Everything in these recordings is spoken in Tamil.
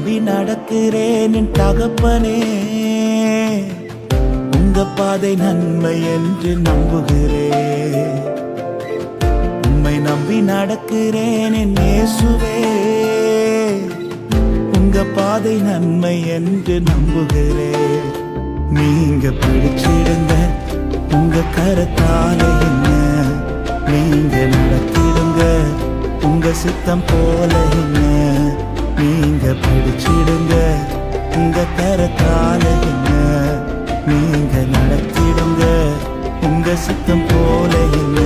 நம்பி நடக்கிறேன் என் தகப்பனே. உங்க பாதை நன்மை என்று நம்புகிறேன். உம்மை நம்பி நடக்கிறேன் என் இயேசுவே. உங்க பாதை நன்மை என்று நம்புகிறேன். நீங்க பிடிச்சிடுங்க உங்க கரத்தால என்ன. நீங்க நடத்திடுங்க உங்க சித்தம் போல என்ன. நீங்க பிடிச்சிடுங்க உங்க கரத்தால என்ன. நீங்க நடத்திடுங்க உங்க சித்தம் போல என்ன.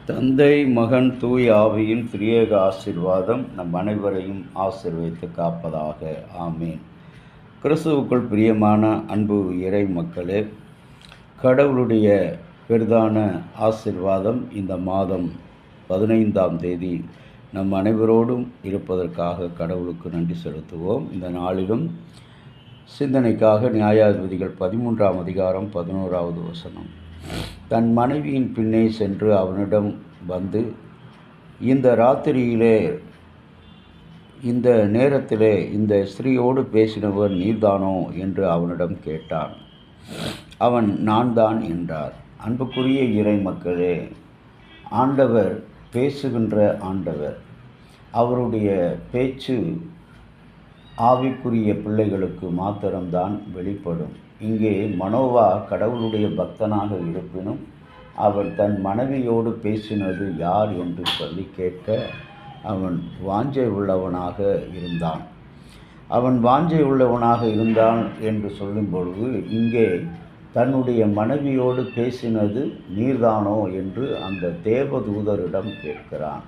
தந்தை மகன் தூய் ஆவியின் திரியேக ஆசீர்வாதம் நம் அனைவரையும் ஆசீர்வதித்து காப்பதாக. ஆமீன். கிறிஸ்துவுக்குள் பிரியமான அன்பு இறை மக்களே, கடவுளுடைய பெரிதான ஆசீர்வாதம் இந்த மாதம் 15ஆம் தேதி நம் அனைவரோடும் இருப்பதற்காக கடவுளுக்கு நன்றி செலுத்துவோம். இந்த நாளிலும் சிந்தனைக்காக நியாயாதிபதிகள் 13ஆம் அதிகாரம் 11வது வசனம். தன் மனைவியின் பின்னே சென்று அவனிடம் வந்து, இந்த ராத்திரியிலே இந்த நேரத்திலே இந்த ஸ்திரீயோடு பேசினவர் நீர்தானோ என்று அவனிடம் கேட்டான். அவன் நான் தான் என்றார். அன்புக்குரிய இறை மக்களே, ஆண்டவர் பேசுகின்ற ஆண்டவர். அவருடைய பேச்சு ஆவிக்குரிய பிள்ளைகளுக்கு மாத்திரம்தான் வெளிப்படும். இங்கே மனோவா கடவுளுடைய பக்தனாக இருப்பினும் அவன் தன் மனைவியோடு பேசினது யார் என்று சொல்லி கேட்க அவன் வாஞ்சை உள்ளவனாக இருந்தான். அவன் வாஞ்சை உள்ளவனாக இருந்தான் என்று சொல்லும் பொழுது இங்கே தன்னுடைய மனைவியோடு பேசினது நீர்தானோ என்று அந்த தேவதூதரிடம் கேட்கிறான்.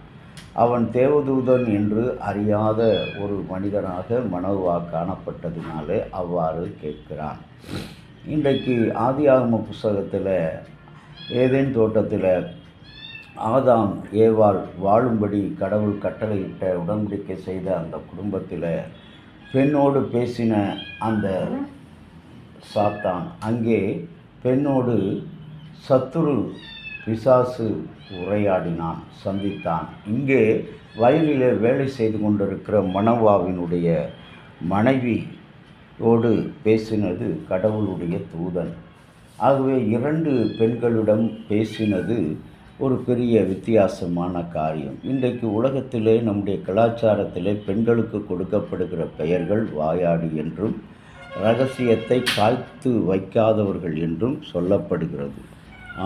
அவன் தேவதூதன் என்று அறியாத ஒரு மனிதனாக மனோவா காணப்பட்டதினாலே அவ்வாறு கேட்கிறான். இன்றைக்கு ஆதியாகம புஸ்தகத்தில் ஏதேன் தோட்டத்தில் ஆதாம் ஏவாள் வாழும்படி கடவுள் கட்டளையிட்ட உடன்படிக்கை செய்த அந்த குடும்பத்தில் பெண்ணோடு பேசின அந்த சாத்தான் அங்கே பெண்ணோடு சத்துரு பிசாசு உரையாடினான், சந்தித்தான். இங்கே வயலில் வேலை செய்து கொண்டிருக்கிற மனோவாவினுடைய மனைவியோடு பேசினது கடவுளுடைய தூதன். ஆகவே 2 பெண்களிடம் பேசினது ஒரு பெரிய வித்தியாசமான காரியம். இன்றைக்கு உலகத்திலே நம்முடைய கலாச்சாரத்திலே பெண்களுக்கு கொடுக்கப்படுகிற பெயர்கள் வாயாடி என்றும் இரகசியத்தை காய்த்து வைக்காதவர்கள் என்றும் சொல்லப்படுகிறது.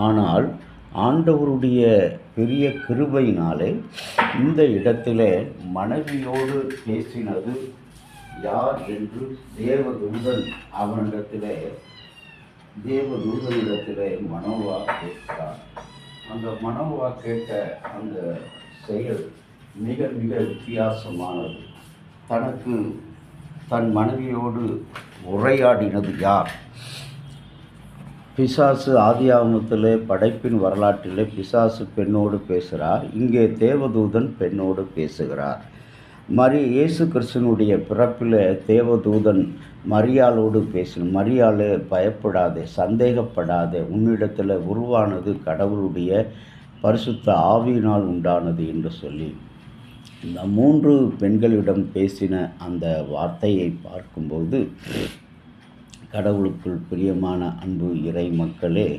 ஆனால் ஆண்டவருடைய பெரிய கிருபையினாலே இந்த இடத்திலே மனைவியோடு பேசினது யார் என்று தேவதூதனிடத்திலே மனோவா கேட்கிறார். அந்த மனோவா கேட்ட அந்த செயல் மிக மிக வித்தியாசமானது. தனக்கு தன் மனைவியோடு உரையாடினது யார்? பிசாசு ஆதியாகமத்திலே படைப்பின் வரலாற்றிலே பிசாசு பெண்ணோடு பேசுகிறார். இங்கே தேவதூதன் பெண்ணோடு பேசுகிறார். இயேசு கிறிஸ்துவனுடைய பிறப்பில் தேவதூதன் மரியாளோடு பேசினார். மரியாளே, பயப்படாதே, சந்தேகப்படாதே, உன்னிடத்தில் உருவானது கடவுளுடைய பரிசுத்த ஆவியினால் உண்டானது என்று சொல்லி இந்த 3 பெண்களிடம் பேசின அந்த வார்த்தையை பார்க்கும்போது கடவுளுக்குள் பிரியமான அன்பு இறை மக்களே,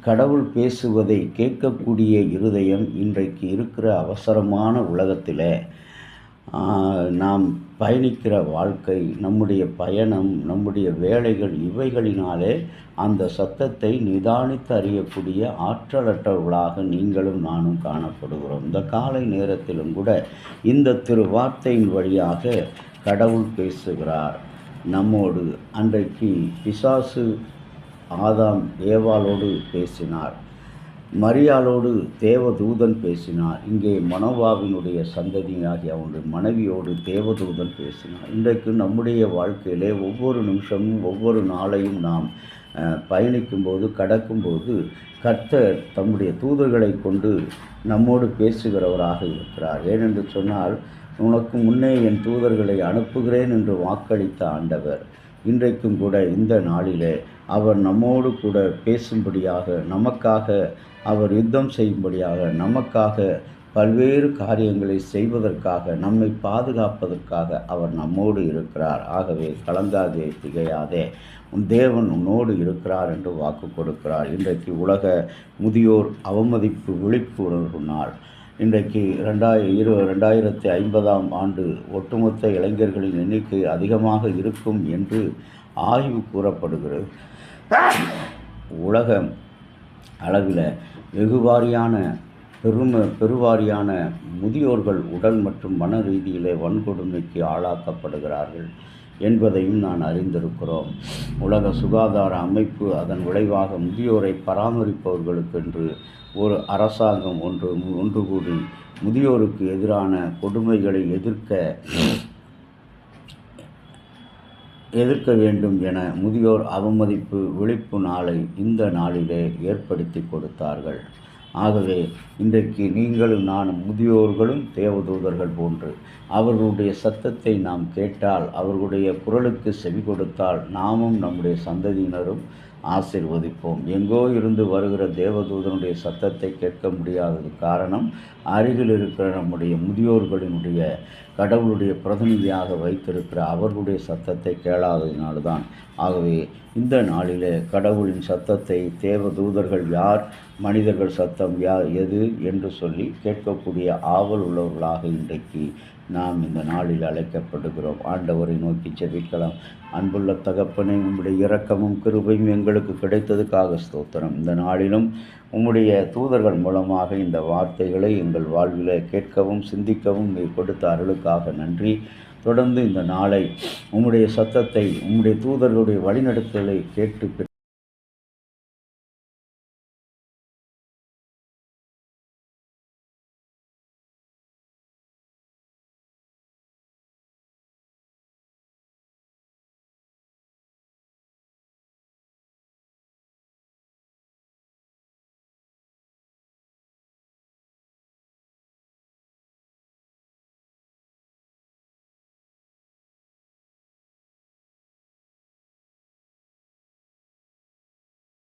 கடவுள் பேசுவதை கேட்கக்கூடிய இருதயம் இன்றைக்கு இருக்கிற அவசரமான உலகத்தில் நாம் பயணிக்கிற வாழ்க்கை, நம்முடைய பயணம், நம்முடைய வேலைகள், இவைகளினாலே அந்த சத்தத்தை நிதானித்து அறியக்கூடிய ஆற்றலற்றவர்களாக நீங்களும் நானும் காணப்படுகிறோம். இந்த காலை நேரத்திலும் கூட இந்த திருவார்த்தையின் வழியாக கடவுள் பேசுகிறார் நம்மோடு. அன்றைக்கு பிசாசு ஆதாம் ஏவாளோடு பேசினார், மரியாளோடு தேவதூதன் பேசினார். இங்கே மனோவாவினுடைய சந்ததியாகிய அவனுடைய மனைவியோடு தேவதூதன் பேசினார். இன்றைக்கு நம்முடைய வாழ்க்கையிலே ஒவ்வொரு நிமிஷமும் ஒவ்வொரு நாளையும் நாம் பயணிக்கும்போது கடக்கும்போது கர்த்தர் தம்முடைய தூதர்களை கொண்டு நம்மோடு பேசுகிறவராக இருக்கிறார். ஏனென்று சொன்னால், உனக்கு முன்னே என் தூதர்களை அனுப்புகிறேன் என்று வாக்களித்த ஆண்டவர் இன்றைக்கும் கூட இந்த நாளிலே அவர் நம்மோடு கூட பேசும்படியாக, நமக்காக அவர் யுத்தம் செய்யும்படியாக, நமக்காக பல்வேறு காரியங்களை செய்வதற்காக, நம்மை பாதுகாப்பதற்காக அவர் நம்மோடு இருக்கிறார். ஆகவே கலங்காதே, திகையாதே, உன் தேவன் உன்னோடு இருக்கிறார் என்று வாக்கு கொடுக்கிறார். இன்றைக்கு உலக முதியோர் அவமதிப்பு விழிப்புணர்வு நாள். இன்றைக்கு 2050ஆம் ஆண்டு ஒட்டுமொத்த இளைஞர்களின் எண்ணிக்கை அதிகமாக இருக்கும் என்று ஆய்வு கூறப்படுகிறது. உலக அளவில் பெருவாரியான முதியோர்கள் உடல் மற்றும் மன ரீதியிலே வன்கொடுமைக்கு ஆளாக்கப்படுகிறார்கள் என்பதையும் நான் அறிந்திருக்கிறோம். உலக சுகாதார அமைப்பு அதன் விளைவாக முதியோரை பராமரிப்பவர்களுக்கென்று ஒரு அரசாங்கம் ஒன்று கூடி முதியோருக்கு எதிரான கொடுமைகளை எதிர்க்க வேண்டும் என முதியோர் அவமதிப்பு விழிப்பு நாளை இந்த நாளிலே ஏற்படுத்தி கொடுத்தார்கள். ஆகவே இன்றைக்கு நீங்களும் நானும் முதியோர்களும் தேவதூதர்கள் போன்று அவர்களுடைய சத்தத்தை நாம் கேட்டால், அவர்களுடைய குரலுக்கு செவி கொடுத்தால், நாமும் நம்முடைய சந்ததியினரும் ஆசீர்வதிப்போம். எங்கோ இருந்து வருகிற தேவதூதனுடைய சத்தத்தை கேட்க முடியாதது காரணம், அருகில் இருக்கிற நம்முடைய முதியோர்களினுடைய கடவுளுடைய பிரதிநிதியாக வைத்திருக்கிற அவர்களுடைய சத்தத்தை கேளாததினால்தான். ஆகவே இந்த நாளிலே கடவுளின் சத்தத்தை தேவதூதர்கள் யார், மனிதர்கள் சத்தம் எது என்று சொல்லி கேட்கக்கூடிய ஆவல் உள்ளவர்களாக இன்றைக்கு நாம் இந்த நாளில் அழைக்கப்படுகிறோம். ஆண்டவரை நோக்கி ஜெபிக்கலாம். அன்புள்ள தகப்பனே, உம்முடைய இரக்கமும் கிருபையும் எங்களுக்கு கிடைத்ததுக்காக ஸ்தோத்திரம். இந்த நாளிலும் உம்முடைய தூதர்கள் மூலமாக இந்த வார்த்தைகளை எங்கள் வாழ்வில் கேட்கவும் சிந்திக்கவும் நீர் கொடுத்த அருளுக்காக நன்றி. தொடர்ந்து இந்த நாளை உம்முடைய சத்தத்தை, உம்முடைய தூதர்களுடைய வழிநடத்தலை கேட்டு